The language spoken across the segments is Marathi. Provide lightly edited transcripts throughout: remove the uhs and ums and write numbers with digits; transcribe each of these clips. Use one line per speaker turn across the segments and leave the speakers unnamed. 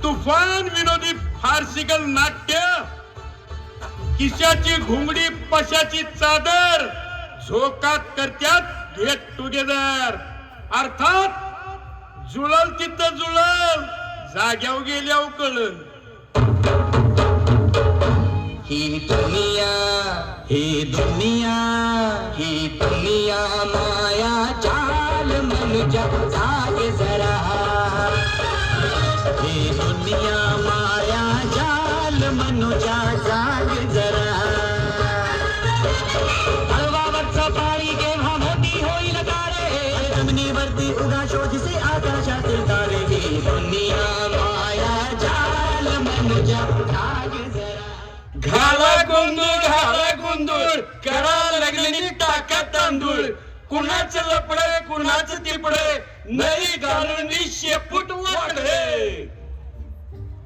तुफान विनोदी फार्सिकल नाट्य, किशाची घुंगडी पशाची चादर, झोकात करत्यात गेट टुगेदर. अर्थात जुळल तिथं जुळल, जाग्यावर गेल्यावर कळल.
ही दुनिया ही दुनिया ही दुनिया माया जाल मनुजा जाग जरा. ही दुनिया माया जाल मनुजा जाग जरा. हळवावरचा पाणी केव्हा मोठी होईल तारे, जमिनीवरती उगा शोधसे आकाशातील तारे. ही दुनिया माया जाल मनुजा जाग जरा.
घाला गोंधळ करा लग्नी टाका तांदूळ. कुणाचं लपडे कुणाचं तिपडे, नळी घालून शेपूट वाढे.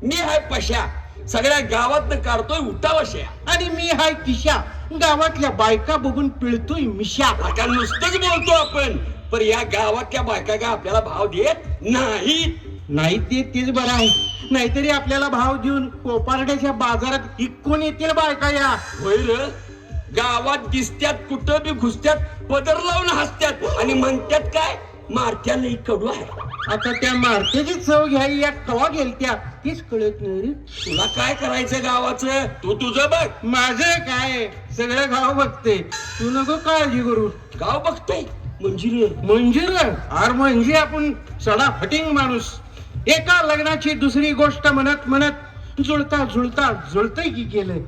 मी हाय पशा, सगळ्या गावात काढतोय उठावश्या.
आणि मी हाय किशा, गावातल्या बायका बघून पिळतोय मिशा.
आता नुसतंच बोलतो आपण, पण या गावातल्या बायका का आपल्याला भाव देत नाहीत.
नाही तेच बरं आहे, नाहीतरी आपल्याला भाव देऊन कोपारड्याच्या बाजारात इक्कून येतील बायका या.
होय र, गावात दिसत्यात कुठं बी घुसत्यात, पदर लावून हसत्यात आणि म्हणत्यात काय, मारत्या लई कडू आहे.
आता त्या मारत्याची चव घ्यायला या कवा गेलत्या तीच कळत नाही रे.
तुला काय करायचं गावाचं, तू तुझं बघ.
माझं काय, सगळं गाव बघते, तू नको काळजी करू.
गाव बघतोय म्हणजे
म्हणजे आपण सडा फटिंग माणूस. एका लग्नाची दुसरी गोष्ट म्हणत म्हणत जुळता जुळतंय की केलं.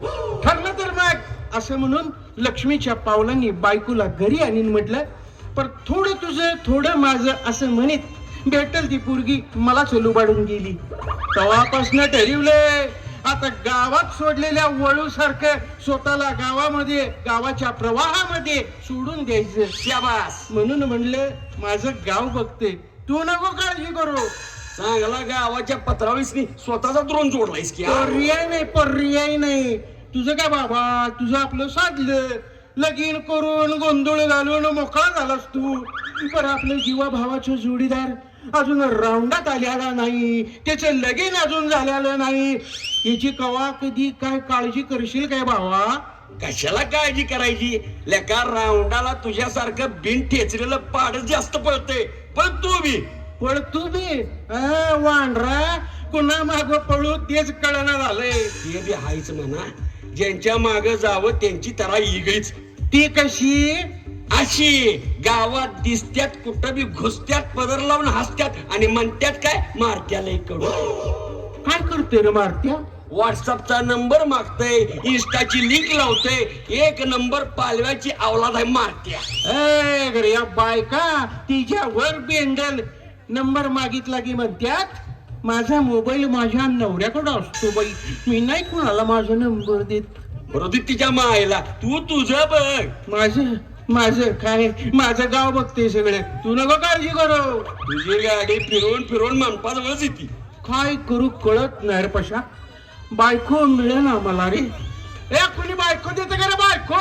ठरलं तर मग असं म्हणून लक्ष्मीच्या पावलांनी बायकोला घरी आणून म्हटलं, पण थोडं तुझं थोडं माझं असं म्हणत भेटल ती पोरगी मला लुबाडून गेली. तेव्हापासून ठरवलंय आता गावात सोडलेल्या वळू सारखं स्वतःला गावामध्ये गावाच्या प्रवाहामध्ये सोडून द्यायचं.
शाबास.
म्हणून म्हणलं माझं गाव बघते, तू नको काळजी करू.
चांगला गावाच्या पत्रावीसनी स्वतःचा द्रोण जोडलायस की.
पर्याय नाही. तुझं काय बाबा, तुझं आपलं साधलं, लगीन करून गोंधळ घालून मोकळा झालास तू. पण आपलं जीवा भावाचं जोडीदार अजून राऊंडात आलेला नाही, त्याचं लगीन अजून झालेलं नाही. याची कवा कधी काय काळजी करशील काय भावा?
कशाला काळजी करायची, लेका राऊंडाला तुझ्यासारखं बिन ठेचलेलं पाडच जास्त पळते. पण
तू बी वांढरा कुणा माग पळू तेच कळना झालंय.
ते बी हायच म्हणा, ज्यांच्या माग जावं त्यांची तरा इगळीच.
ती कशी?
अशी गावात दिसत्यात कुठं बी घुसत्यात, पदर लावून हसत्यात आणि म्हणत्यात काय, मारत्या लई कडू.
काय करते रे मारत्या?
व्हॉट्सअपचा नंबर मागतय, इन्स्टाची लिंक लावतय, एक नंबर पालव्याची अवलाद आहे मारत्या.
या बायका तिच्यावर बेंडल नंबर मागितला की म्हणत्यात माझा मोबाईल माझ्या नवऱ्याकडे असतो बाई, मी नाही कुणाला माझा नंबर देत.
बरोबर तिच्या मायला, तू तुझं बघ.
माझं काय, माझं गाव बघते सगळे, तू नको काळजी करू.
तुझी गाडी फिरवून फिरवून मनपाजवळच येते.
काय करू कळत नाही रे पशा, बायको मिळे ना मला रे. कोणी बायको देते का रे बायको?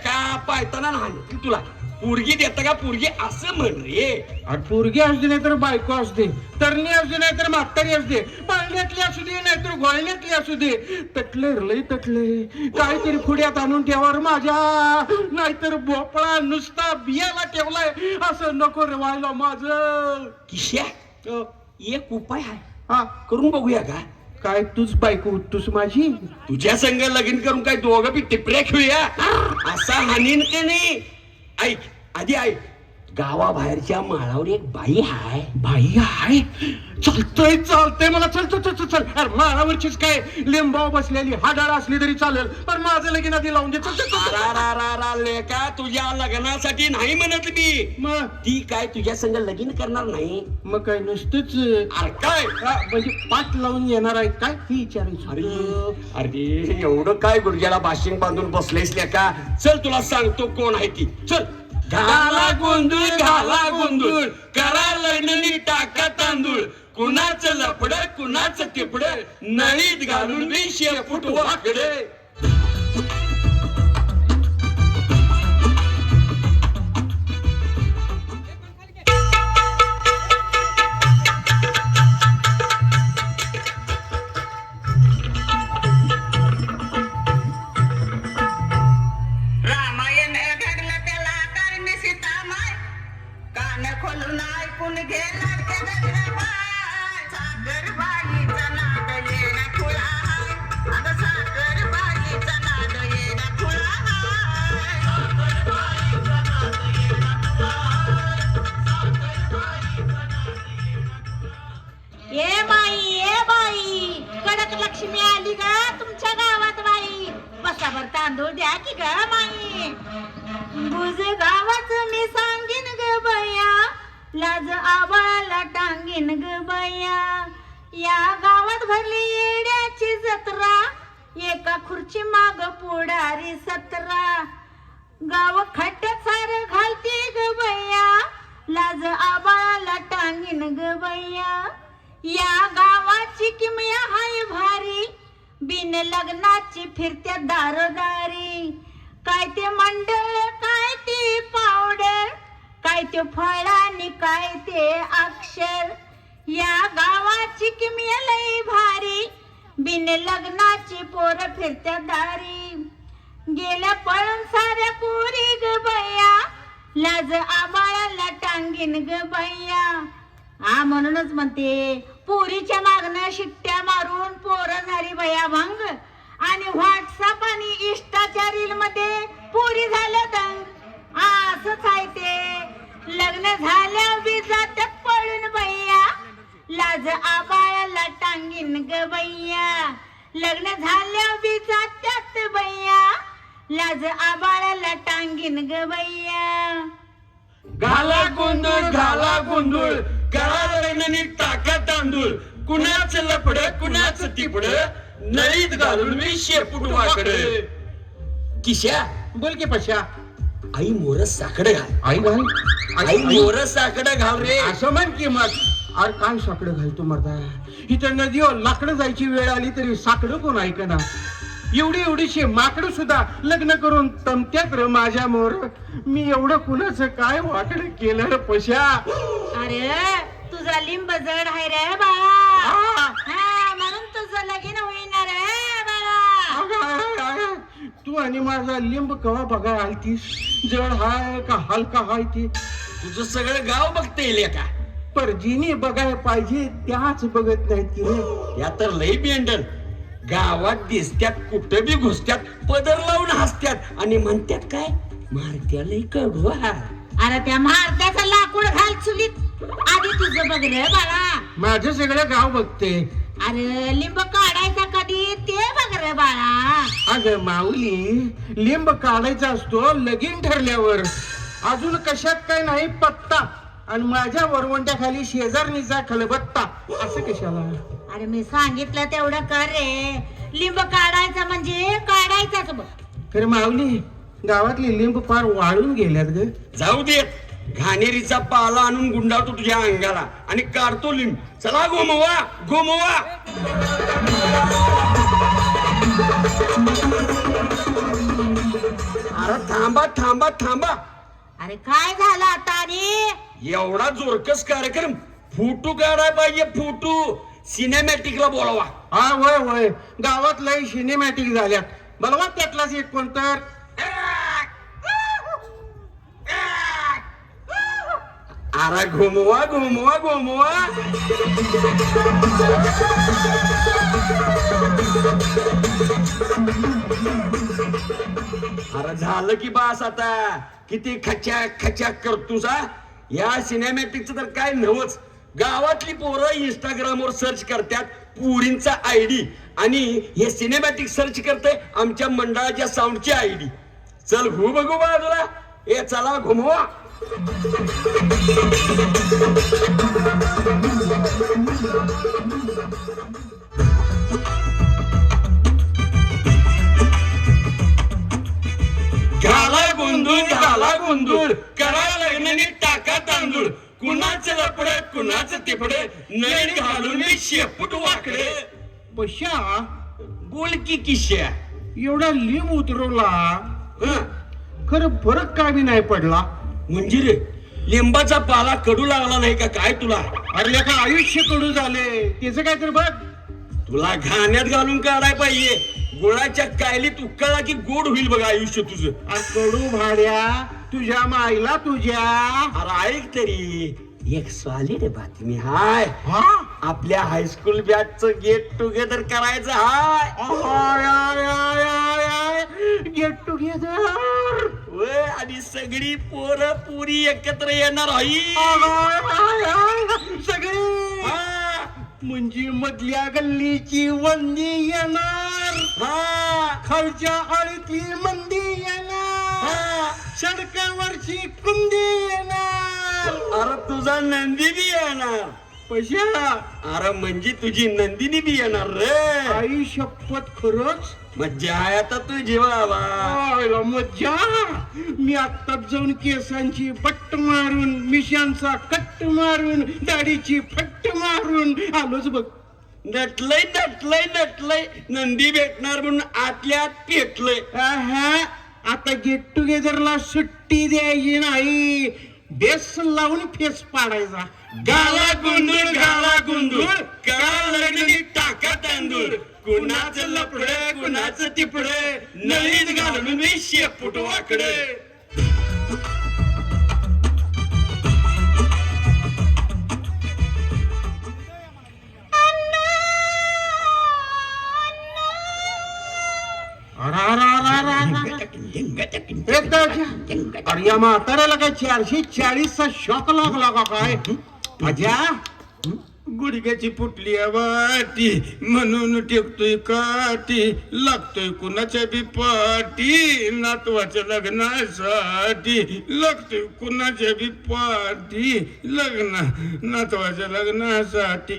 का पायताना नाही तुला पोरगी देत का, पोरगी असं म्हण रे.
पोरगी असते नाही तर बायको असते, तरणी असते नाही तर म्हातारी असते, पाळण्यातली असू दे नाहीतर गोळण्यातली असू दे, तटले लय तटले. काहीतरी पुढ्यात आणून ठेवा माझ्या, नाहीतर भोपळा नुसता बियाला ठेवलाय असं नको रे व्हायला माझं.
किशा एक उपाय आहे,
हा
करून बघूया का?
काय तूच बायको तूच माझी?
तुझ्या संग लगीन करून काय दोघं बी टिपऱ्या खेळूया असा हानीन का नाही? ऐक आधी ऐक, गावाबाहेरच्या माळावर एक बाई हाय. चालतंय मला, चल. अरे माळावरचीच काय लिंबाव बसलेली हाडाळ असली तरी चालेल, पण माझं लगीन आधी लावून दे. लेका तुझ्या लग्नासाठी नाही म्हणत मी, मग ती काय तुझ्या संग लगीन करणार नाही.
मग काय नुसतंच
काय
म्हणजे पाठ लावून येणार आहे काय ही विचारायची?
अरे एवढं काय गुडघ्याला बाशिंग बांधून बसलेस लेका. चल तुला सांगतो कोण आहे ती. चल. घाला गोंधळ करा लग्नी टाका तांदूळ. कुणाचं लपड कुणाचं टिपड, नळीत घालून शेपूट वाकडे.
ए बाई कडक लक्ष्मी आली ग तुमच्या गावात बाई बसाभर तांदूळ द्या की ग माई बुज गावाच मी सांगीन ग बया लाज आबाला टांगीन ग बया या गावात भरली येड्याची जत्रा एका खुर्ची माग पुढारी 17 गाव खट सार घालती ग बया लाज आबाला टांगीन ग बया या गावाची किमया हाय भारी बिन लग्नाची फिरत्या दारोदारी काय ते मंडळ काय ते पावडर काय ते फळानी काय ते अक्षर या गावाची किमया लई भारी बिन लग्नाची पोर फिरत्या दारी गेल्या पळून साऱ्या पुरी ग बया लाज आबाळाला टांगीन ग बया हा म्हणूनच म्हणते पुरीच्या मागणं शिट्ट्या मारून पोरं झाली बया भंग आणि व्हॉट्सअप आणि इंस्टाच्या रील मध्ये पुरी झालं दंग असंच आहे ते लग्न झाल्या बी जात्यात पळून बया लाज आबाळाला टांगीन ग बया लग्न झाल्या बी जात्यात बया लाज आबाळाला टांगीन ग बया
घाला गोंधळ करा लग्नानी टाका तांदूळ कुणाचं लपड कुणाचं तिपड नळीत घालून मी शेपूट वाकड किशा
बोल की पशा
आई मोर साकड घाल
आई घाल
आई मोर साकड घाल रे
असं म्हण की मग अरे काय साकडं घालतो मर्दा इथं नदीवर लाकडं जायची वेळ आली तरी साकडं कोण ऐकना एवढीशी माकडं सुद्धा लग्न करून तमत्यात र माझ्या मोर मी एवढं कुणाचं काय वाकड केलं रे पशा
अरे तुझा लिंब जड आहे रे बाळा हा म्हणून तुझं लगीन होईना रे बाळा
तू आणि माझा लिंब कवा बघा आलतीस जड हाय का हलका हाय ती
तुझं सगळं गाव बघता येईल का
पर जिनी बघाय पाहिजे त्याच बघत नाहीत की रे
या तर लई बेंडल गावात दिसत्यात कुठं बी घुसत्यात पदर लावून हसत्यात आणि म्हणत्यात काय मारत्या लई कडू हा
अरे त्या मारत्याचं लाकूड घाल चुलीत आधी तुझं बघ रे बाळा
माझं सगळं गाव बघते
अरे लिंब काढायचा कधी ते बघ रे बाळा
अगं माऊली लिंब काढायचा असतो लगीन ठरल्यावर अजून कशात काय नाही पत्ता आणि माझ्या वरवंट्याखाली शेजारणीचा खलबत्ता असं कशाला
अरे मी सांगितलं तेवढं कर रे लिंब काढायचा म्हणजे काढायचाच बघ
खरं माऊली गावातली लिंब पार वाळून गेल्यात ग
जाऊ देत घाणेरीचा पाला आणून गुंडाळतो तुझ्या अंगाला आणि काढतो लिंब चला घोमवा अरे थांबा
अरे काय झालं आता रे
एवढा जोरकस कार्यक्रम फोटो काढाय पाहिजे फोटो सिनेमॅटिकला बोलवा
हा वय गावात लय सिनेमॅटिक झाल्यात बलवा त्यातलाच एक कोणतर
अरे घुमवा अरे झालं की बास आता किती खचाक करतोस हा या सिनेमॅटिकचं तर काय नवच गावातली पोरं इंस्टाग्रामवर सर्च करतात पुरींचा आयडी आणि हे सिनेमॅटिक सर्च करते आमच्या मंडळाच्या साऊंडची आयडी चल बघू बाजूला ए चला घुमवा घाला गोंधळ करा लग्नाने टाका तांदूळ कुणाचं लपड कुणाचं तिपड नळी घालून मी शेपूट वाकडे
पशा
बोल की किश्या
एवढा लिंब उतरवला
हं?
खरं फरक का बी नाही पडला
म्हणजे रे लिंबाचा पाला कडू लागला नाही का काय तुला
अरे लेका आयुष्य कडू झाले त्याचं काय तर बघ
तुला घाण्यात घालून काढाय पाहिजे गुळाच्या कायलीत उकळला की गोड होईल बघा आयुष्य तुझं
अरे कडू भाड्या तुझ्या माईला तुझ्या
अरे ऐक तरी एक सॉलिड बातमी हाय
हा
आपल्या हायस्कूल बॅचचं गेट टुगेदर करायचं हाय
गेट टुगेदर
आणि सगळी पोरं पुरी एकत्र येणार आहे
सगळी म्हणजे मधल्या गल्लीची वंदी येणार, खालच्या आळीतली मंदी येणार, सडकावरची कुंदी येणार.
अरे तुझा नंदी बी येणार.
पैशा
अरे म्हणजे तुझी नंदिनी बी येणार रे.
आई शपथ खरंच
मज्जा आहे आता तुझी बाबा.
आयला मज्जा. मी आत्ताच जाऊन केसांची बट्ट मारून, मिशांचा कट्ट मारून, दाढीची फट्ट मारून आलोच बघ.
नटलय नटलय नटलय. नंदी भेटणार म्हणून आतल्या आत पेटलय.
आहा, आता गेट टुगेदरला सुट्टी द्यायची नाही, बेस लावून फेस पाडायचा.
गाला गुंडूळ करा लग्न टाका तांदूळ. कुणाचं लपड कुणाचं टिपड नळीत घालून मी शेपूट वाकड.
अरे या म्हाताऱ्याला काय 440चा शॉक लागला का काय? अजा
गुडघ्याची फुटली वाटी म्हणून टेकतोय काठी, लागतोय कुणाच्या बी पाठी, नातवाच्या लग्नासाठी लागतोय कुणाच्या बी पाठी, नातवाच्या लग्नासाठी.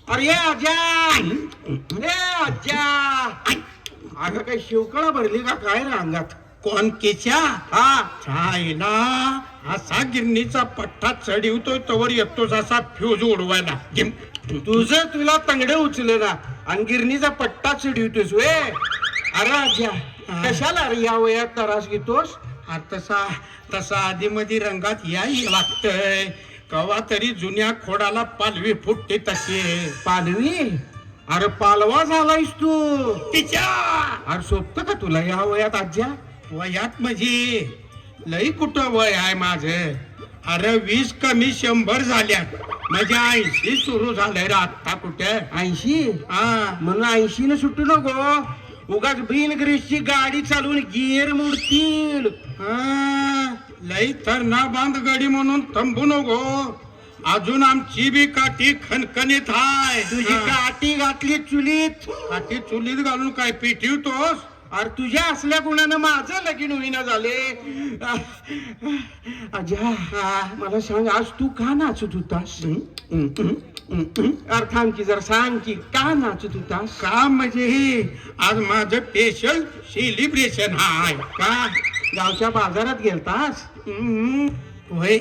अरे आजा, अरे आजा, अगं काय शिवकळा भरली का काय रांगात?
कोण केच्या
हा
छायला असा गिरणीचा पट्टा चढवतोय तवर येतोच असा फ्यूज उडवायला.
तुझं तुला तंगडे उचले ना आणि गिरणीचा पट्टा चिडवतोस वे. अरे आजा, कशाला रे या वयात त्रास घेतोस?
तसा आधी मध्ये रंगात याही लागतंय. कवा तरी जुन्या खोडाला पालवी फुटते तसे.
पालवी? अरे पालवा झालायस तू.
तिच्या
अरे सोपत का तुला या वयात आज्या?
वयात म्हणजे लई कुठं वय आहे माझ. अरे 20 कमी 100 झाल्यात. माझ्या 80 सुरू झालंय रे आत्ता. कुठे
80?
हा
म्हणून 80 न सुटू नको. उगाच बिन ग्रीसची गाडी चालवून गिअर मोडतील.
हा, लई तर ना बांध गडी म्हणून थांबू नको. अजून आमची बी काठी खणखणीत हाय.
तुझी काठी घातली चुलीत.
काठी चुलीत घालून काय पिठवतोस?
अरे तुझ्या असल्या गुणानं माझं लगीन होईना झाले. अजा, मला सांग, आज तू का नाचत होतास? अरे थांब की जरा सांग की का नाचत होतास?
का म्हणजे आज माझं स्पेशल सेलिब्रेशन हाय.
का गावच्या बाजारात गेलतास?
होय,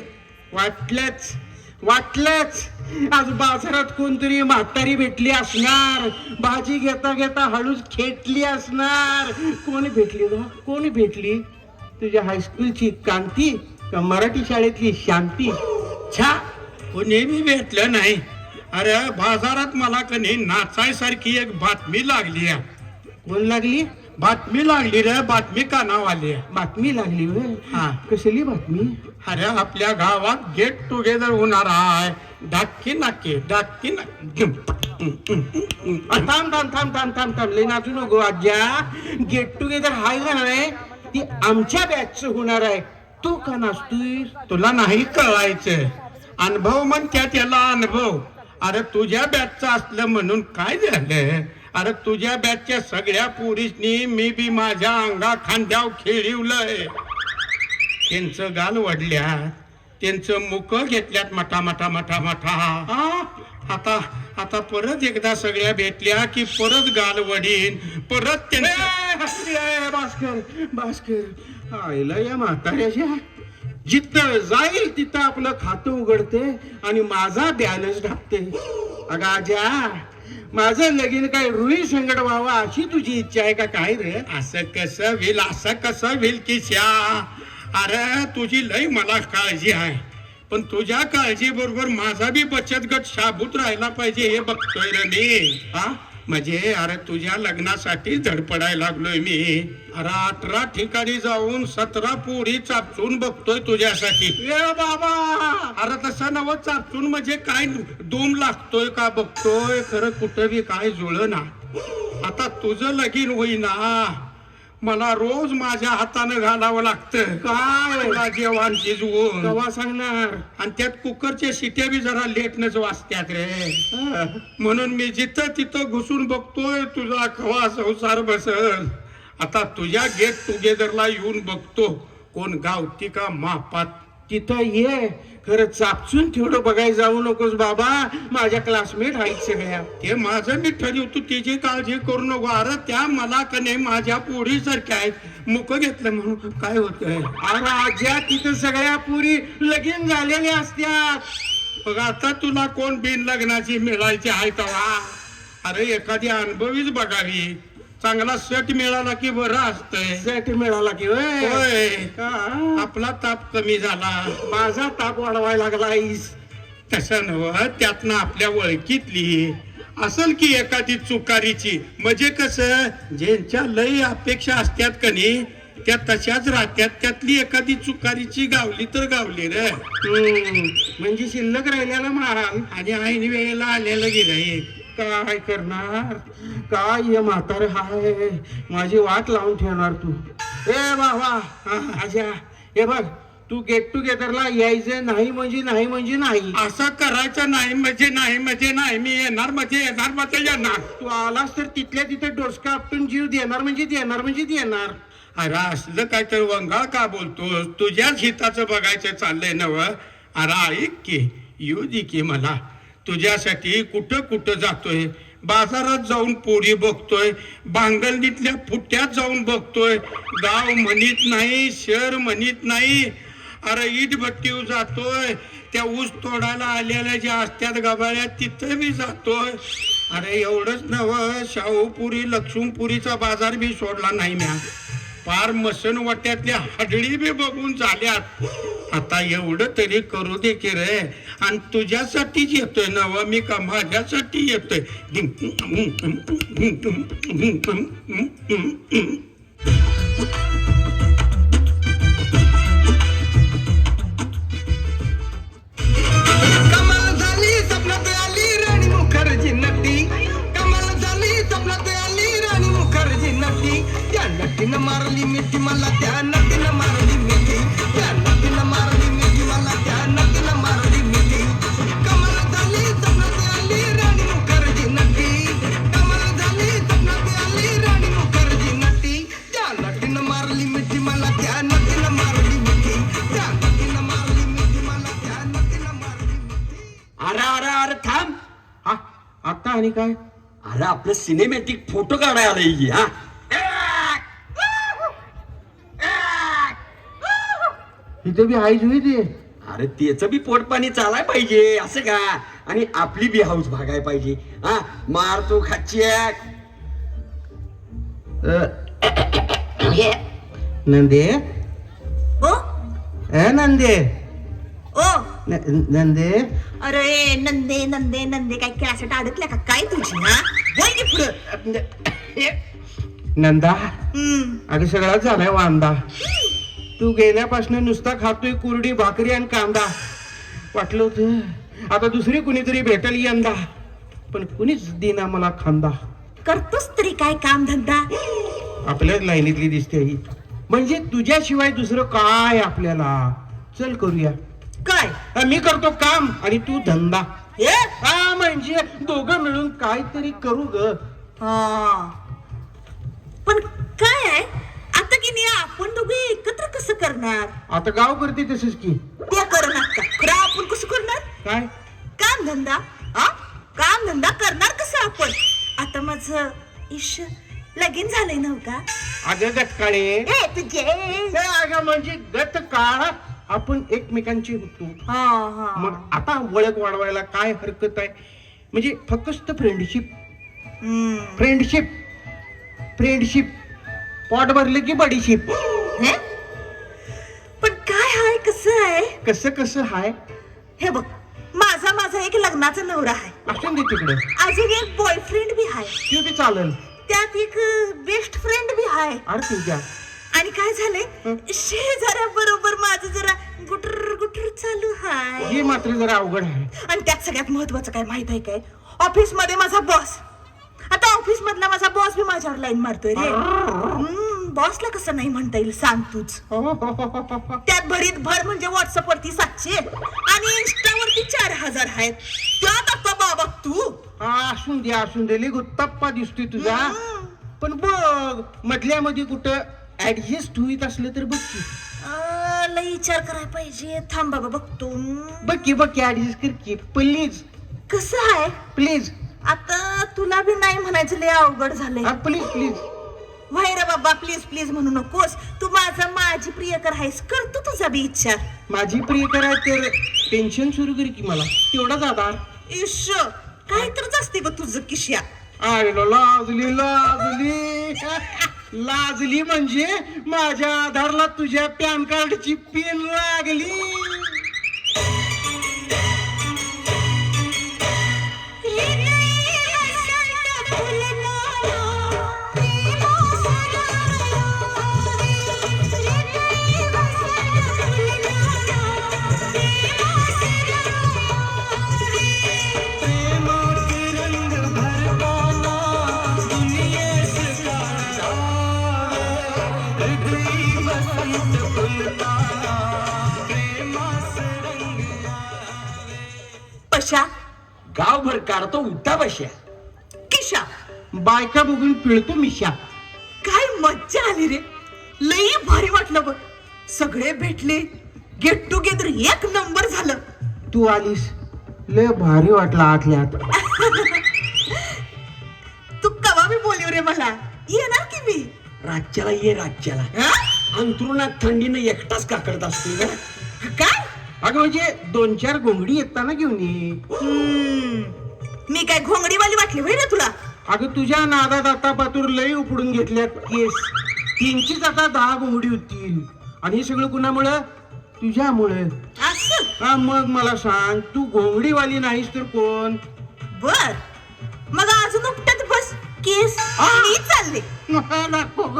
वाटलंच आज बाजारात कोणतरी म्हातारी भेटली असणार. भाजी घेता घेता हळूच खेटली असणार. कोणी भेटली? तुझ्या हायस्कूलची कांती का मराठी शाळेतली शांती?
छा, कोणी बी भेटलं नाही. अरे बाजारात मला कधी नाचायसारखी एक बातमी लागली.
कोण लागली?
बातमी लागली रे, बातमी कानावाली.
बातमी लागली होय?
हा.
कसली बातमी?
अरे आपल्या गावात गेट टुगेदर होणार आहे. डाकी नाकी.
थांब लय नाचू नको आज्या. गेट टुगेदर हाय का नाही? ती आमच्या बॅचचं होणार आहे. तू का नाचतोय?
तुला नाही कळायचं. अनुभव म्हणत्या त्याला अनुभव. अरे तुझ्या बॅचचं असलं म्हणून काय झालं? अरे तुझ्या बॅचच्या सगळ्या पोरीसनी मी बी माझ्या अंगा खांद्यावर खेळवलंय. त्यांचं गाल वडल्यात, त्यांचं मुख घेतल्यात मठा. आता परत एकदा सगळ्या भेटल्या की परत गाल वडीन, परत
भास्कर आईला या म्हाताऱ्याच्या जिथं जाईल तिथं आपलं खातं उघडते आणि माझा बॅलन्स टाकते. अगं आजा, माझं लगीन काय रुई संगड व्हावा अशी तुझी इच्छा आहे का काय रे?
असं कसं होईल किशा? अरे तुझी लई मला काळजी आहे, पण तुझ्या काळजी बरोबर माझा बी बचत गट शाबूत राहिला पाहिजे हे बघतोय रे मी. हा म्हणजे अरे तुझ्या लग्नासाठी धडपडायला लागलोय मी. अरे 18 ठिकाणी जाऊन 17 पोरी चापचून बघतोय तुझ्यासाठी.
ए बाबा,
अरे तसं नव चापचून म्हणजे काय दोम लागतोय का बघतोय. खरं कुठं बी काय जुळना. आता तुझं लगीन होईना, मला रोज माझ्या हातानं घालावं लागतं
काय?
तुला जेवण शिजवून
कवा सांगणार?
आणि त्यात कुकरच्या शिट्या बी जरा लेटनच वाजत्यात रे. म्हणून मी जिथं तिथं घुसून बघतोय तुझा कवा संसार बसल. आता तुझ्या गेट टुगेदरला येऊन बघतो कोण गावती का मापात.
तिथं ये, खरं चापसून तेवढं बघायला जाऊ नकोस बाबा, माझ्या क्लासमेट आहेत सगळ्या.
ते माझं मी ठरवतो त्याची काळजी करू नको. अरे त्या मला का नाही माझ्या पोरी सारख्या आहेत. मुक घेतलं म्हणून काय होतंय.
अरे आज्या, तिथं सगळ्या पुरी लगीन झालेल्या असत्यात.
बघ आता तुला कोण बिन लग्नाची मिळायची आहे तवा. अरे एखादी अनुभवीच बघावी. चांगला सेट मिळाला की बरं असतंय.
सेट मिळाला की होय.
होय.
का?
आपला ताप कमी झाला.
माझा ताप वाढवायला लागलायस.
तसं नव त्यातनं आपल्या ओळखीतली असल की एखादी चुकारीची. म्हणजे कसं ज्यांच्या लय अपेक्षा असतात कनी त्या तशाच राहत्यात. त्यातली एखादी चुकारीची गावली तर गावली रे.
म्हणजे शिल्लक राहिलेला माल
आणि ऐन वेळेला आलेलं गिराईक.
काय करणार? काय हे म्हातारे हाय, माझी वाट लावून ठेवणार तू. ए बाबा, आज्या, हे बघ, तू गेट टुगेदरला यायचं नाही म्हणजे नाही म्हणजे नाही.
असं करायचं नाही म्हणजे नाही म्हणजे नाही. मी येणार म्हणजे येणार म्हणजे येणार.
तू आलास तर तिथल्या तिथे डोसका आपटून जीव देणार म्हणजे देणार म्हणजे देणार.
अरे असलं काय तर वंगाळ का बोलतोस. तुझ्याच हिताचं बघायचं चाललंय नव. अरे ऐक की, येऊ दे की मला. तुझ्यासाठी कुठं कुठं जातोय. बाजारात जाऊन पोरी बघतोय. बांगलनीतल्या फुट्यात जाऊन बघतोय. गाव म्हणत नाही, शहर म्हणत नाही. अरे ईट भट्टीवर जातोय. त्या ऊस तोडायला आलेल्या ज्या असत्यात गबाळ्या तिथं बी जातोय. अरे एवढंच नव, शाहूपुरी लक्ष्मीपुरीचा बाजार बी सोडला नाही म्या. पार मसन वाट्यातल्या हडळी बी बघून झाल्यात. आता एवढं तरी करू दे की रे. आणि तुझ्यासाठीच येतोय नव मी, का माझ्यासाठी येतोय.
कमाल झाली स्वप्नात आली राणी मुखर्जी नटी. कमाल झाली स्वप्नात आली राणी मुखर्जी नटी. त्या नटीनं मारली मिठी मला, त्या नटीनं मारली मिठी. त्या नटीनं मारली मिठी मला, त्या नटीनं मारली मिठी. कमाल झाली स्वप्नात आली राणी मुखर्जी नटी. कमाल झाली स्वप्नात आली राणी मुखर्जी नटी. त्या नटीनं मारली मिठी मला, त्या नटीनं मारली मिठी. त्या नटीनं मारली मिठी मला, त्या नटीनं मारली मिठी.
अरे अरे अरे थांब.
हा, आता आणि काय?
अरे आपलं सिनेमॅटिक फोटो काढायला आलंय की. हा
इथे बी हाय जुई ते.
अरे त्याचं बी पोटपाणी चालाय पाहिजे असं का. आणि आपली बी हाऊस भागाय पाहिजे. हा मार तू खाच्चॅक.
नंदे,
ओ
ए नंदे,
ओ
नंदे.
अरे नंदे नंदे नंदे काय कॅसेट अडकल्या का काय तुझी? हा बोल की पुढं.
नंदा,
हम्म.
अगं सगळाच झालाय वांदा. तू गेल्यापासून नुसता खातोय कुरडी भाकरी आणि कांदा. वाटलं होतं आता दुसरी कुणीतरी भेटल यंदा, पण कुणीच देना मला खांदा.
करतोस तरी काय काम धंदा?
आपल्याच लाईनीतली दिसते ही. म्हणजे तुझ्याशिवाय दुसरं काय आपल्याला. चल करूया.
काय?
मी करतो काम आणि तू धंदा.
हे?
हा म्हणजे दोघं मिळून काहीतरी करू ग.
हा. पण काय आहे आता की नाही आपण दोघे एकत्र कसं करणार?
आता गाव करते तसंच की.
ते करणार का? खरं आपण कसं करणार?
काय?
काम धंदा. हा काम धंदा करणार कसं आपण? आता माझं इश लगीन झालंय नव्ह का?
अगं गटकाळे,
ए तुझे.
हे अगं म्हणजे गट काळात आपण एकमेकांची होतो.
हा हा.
मग आता ओळख वाढवायला काय हरकत आहे? म्हणजे फक्त फ्रेंडशिप.
हम्म.
Friendship friendship. पोट भरले की बडीशिप.
हे? पण काय हाय कसं आहे?
कसं कसं हाय?
हे बघ, माझा एक लग्नाचा नवरा आहे.
असून दे तिकडे.
अजून एक बॉयफ्रेंड बी आहे.
ते बी चालेल.
त्यात एक बेस्ट फ्रेंड बी आहे.
अरे तुझ्या
आणि काय झालंय, शेजाऱ्या बरोबर माझं जरा गुटर गुटर चालू हाय.
हे मात्र जरा अवघड आहे.
आणि त्यात सगळ्यात महत्वाचं काय माहित आहे काय? ऑफिस मध्ये माझा बॉस. आता ऑफिस मधला माझा बॉस बी माझ्यावर लाईन मारतोय रे. बॉसला कसं नाही म्हणता येईल सांग तूच. त्यात भरीत भर म्हणजे व्हॉट्सअप वरती 700 आणि इंस्टावरती 4000 आहेत. त्यात आता बाबा तू
असून दे लई गुत्ताप्पा दिसतोय तुझा. पण बघ मधल्या मध्ये कुठं ऍडजस्ट होईत असलं तर बघ की.
लई विचार करायला पाहिजे. थांब बाबा बघतो.
बघ की ऍडजस्ट कर की प्लीज
कसं आहे
प्लीज.
आता तुला बी नाही म्हणायचं लय अवघड झालंय.
प्लीज
व्हाय रे बाबा प्लीज प्लीज म्हणू नकोस. तू माझी प्रियकर आहेस. करतो तुझा बी विचार.
माझी प्रिय कराय तर टेन्शन सुरू कर की मला तेवढाच आधार.
इश काय तरच असते ग तुझं किश्या.
आयलो लाजली म्हणजे माझ्या आधारला तुझ्या पॅन कार्डची पिन लागली.
पशा
गावभर काढतो उठा बश्या.
किशा
बायका बघून पिळतो मिशा.
काय मज्जा आली रे. लई भारी वाटलं बघ. सगळे भेटले. गेट टुगेदर एक नंबर झालं.
तू आलीस लय भारी वाटला आतल्या आत.
तू कवा बी बोलव रे मला. येणार की मी.
राज्याला ये राज्याला.
हा?
अंथरुणात थंडीनं एकटाच काकडत असतो का.
काय
अगं म्हणजे 2-4 घोंगडी येताना घेऊन ये.
मी काय घोंगडीवाली वाटली होय रे तुला.
अगं तुझ्या नादात आता पातूर लय उपडून घेतल्यात केस. 3चीच आता 10 घोंगडी होतील. आणि हे सगळं कुणामुळं तुझ्यामुळे.
असं
हा मग मला सांग तू घोंगडीवाली नाहीस तर कोण.
बर मग अजून उपटत बस केस. मी चालले.
नको ग.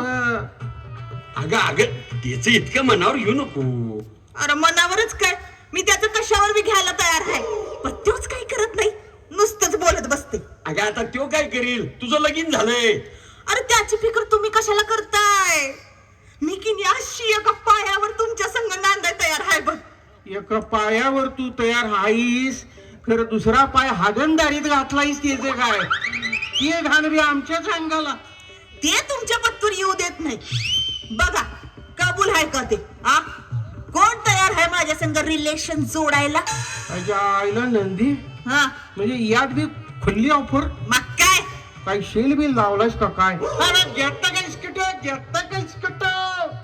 अगं त्याच इतकं मनावर घेऊ नको.
अरे मनावरच काय. मी त्याचं कशावर बी घ्यायला तयार आहे. पण तोच काही करत नाही. नुसतंच बोलत बसते.
अगं आता त्यो काय करील. तुझं लगीन झालंय.
अरे त्याची फिकर तुम्ही कशाला करताय. मी की अशी एका पायावर तुमच्या संग नांदाय तयार आहे बघ.
एका पायावर तू तयार आहेस खरं दुसरा पाय हागणदारीत घातलायस त्याचे काय. ते घाण बी आमच्याच अंगाला.
ते तुमच्या पत्तूर येऊ देत नाही. बघा कबूल आहे का ते. आ कोण तयार आहे माझ्या संग रिलेशन जोडायला.
माझ्या आईला नंदी
हा
म्हणजे यात बी खुल्ली ऑफर.
मग काय
काही शेल बिल लावलास का काय. अरे घेता काय स्कट.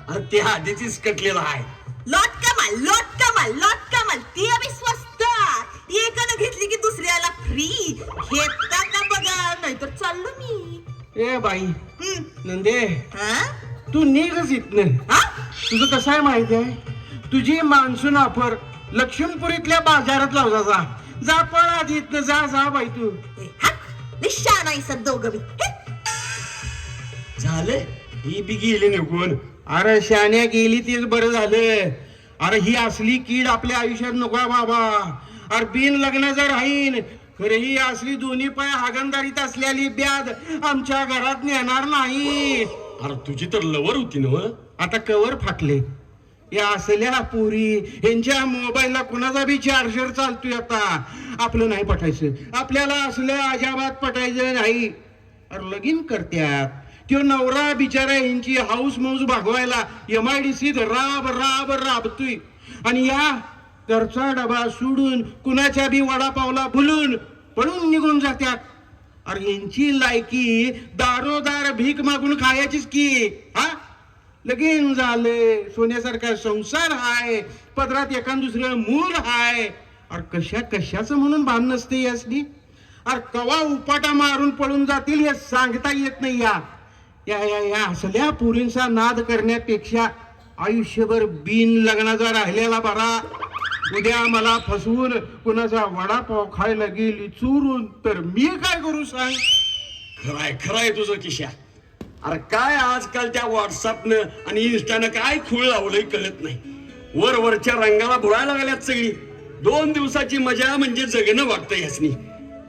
अरे ते आधीच कटलेला आहे.
लॉट कमाल ती अभि स्वस्त. एकानं घेतली की दुसऱ्याला फ्री. घेता का बघा नाहीतर चाललो मी.
ए बाई नंदे
हा?
तू निघच इथनं.
हा?
तुझं कसं आहे माहिती आहे. तुझी मान्सून ऑफर लक्ष्मीपुरीतल्या बाजारात लावजा. जा पळ आधी इथनं. जा बाई तू.
ए, हट. निशाण आहे सर दोघं बी. हे?
झालं ही बी गेली निघून.
अरे शान्या गेली तेच बरं झालं. अरे ही असली कीड आपल्या आयुष्यात नको बाबा. अरे बिन लग्नाचं राहीन खरं ही असली दोन्ही पाय हागणदारीत असलेली ब्याद आमच्या घरात नेणार नाही.
अरे तुझी तर लवर होती ना.
आता कवर फाटले. या असल्या पुरी यांच्या मोबाईलला कुणाचा बी चार्जर चालतोय आता. आपलं नाही पटायचं. आपल्याला असलं अजाबात पटायचं नाही. अरे लगीन करत्यात त्यो नवरा बिचारा यांची हाऊस मौज भागवायला MIDC राबतोय. आणि या घरचा डबा सोडून कुणाच्या बी वडापावला भुलून पळून निघून जात्यात. अरे यांची लायकी दारोदार भीक मागून खायचीच की. हा लगीन झाले सोन्यासारखा संसार हाय. पदरात एखाद दुसरं मूल हाय. अरे कशाचं म्हणून भान नसते यासनी. अरे कवा उपाटा मारून पळून जातील हे सांगता येत नाही. या असल्या पुरींचा नाद करण्यापेक्षा आयुष्यभर बिन लग्नाचा राहिलेला बरा. उद्या मला फसवून कुणाचा वडापाव खायला गेली चोरून तर मी काय करू सांग.
खराय तुझं किशा. अरे काय आजकाल त्या व्हॉट्सअपनं आणि इन्स्टानं काय खूळ लावलंय कळत नाही. वरच्या रंगाला भुळायला लागल्यात सगळी. 2 दिवसाची मजा म्हणजे जगणं वाटतं यासनी.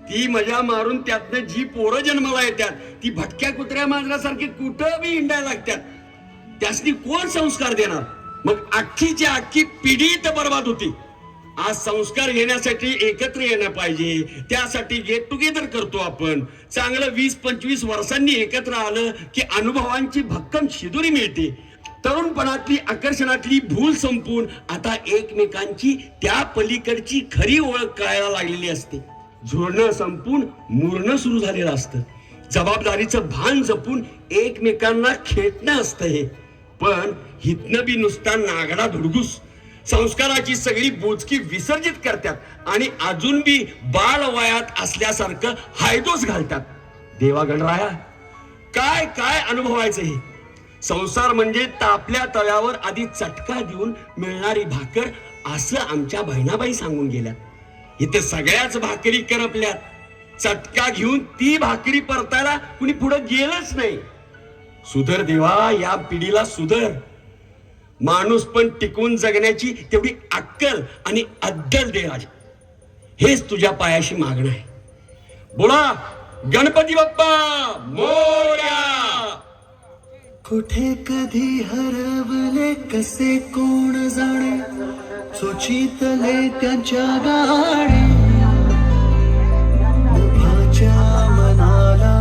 ती मजा मारून त्यातनं जी पोरं जन्माला येतात ती भटक्या कुत्र्या मांजरासारखी कुठं बी हिंडायला लागतात. त्यासनी कोण संस्कार देणार? मग अख्खीची अख्खी पिढी तर बर्बाद होती. आज संस्कार घेण्यासाठी एकत्र येणं पाहिजे. त्यासाठी गेट टुगेदर करतो आपण. चांगलं 20-25 वर्षांनी एकत्र आलं की अनुभवांची भक्कम शिदोरी मिळते. तरुणपणातली आकर्षणातली भूल संपून आता एकमेकांची त्या पलीकडची खरी ओळख कळायला लागलेली असते. झुरणं संपून मुरणं सुरू झालेलं असतं. जबाबदारीचं भान जपून एकमेकांना खेटणं असतं हे. पण हितनं बी नुसता नागडा धुडगूस संस्काराची सगळी बोचकी विसर्जित करतात आणि अजून बी बाल वयात असल्यासारखं हायदोस घालतात. देवा गणराया, काय काय अनुभवायचं हे. संसार म्हणजे तापल्या तव्यावर आधी चटका देऊन मिळणारी भाकर असं आमच्या बहिणाबाई सांगून गेल्या. इथे सगळ्याच भाकरी करपल्यात. चटका घेऊन ती भाकरी परतायला कुणी पुढे गेलंच नाही. सुधर देवा, या पिढीला सुधर. माणूस पण टिकून जगण्याची तेवढी अक्कल आणि अद्दल दे राजा. हेच तुझ्या पायाशी मागणं आहे. बोला गणपती बाप्पा मोरया.
कुठे कधी हरवले कसे कोण जाणे, सुचितले त्यांच्या गाडी. मुखाच्या मनाला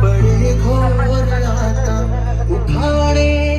बळे घोर आता उखाणे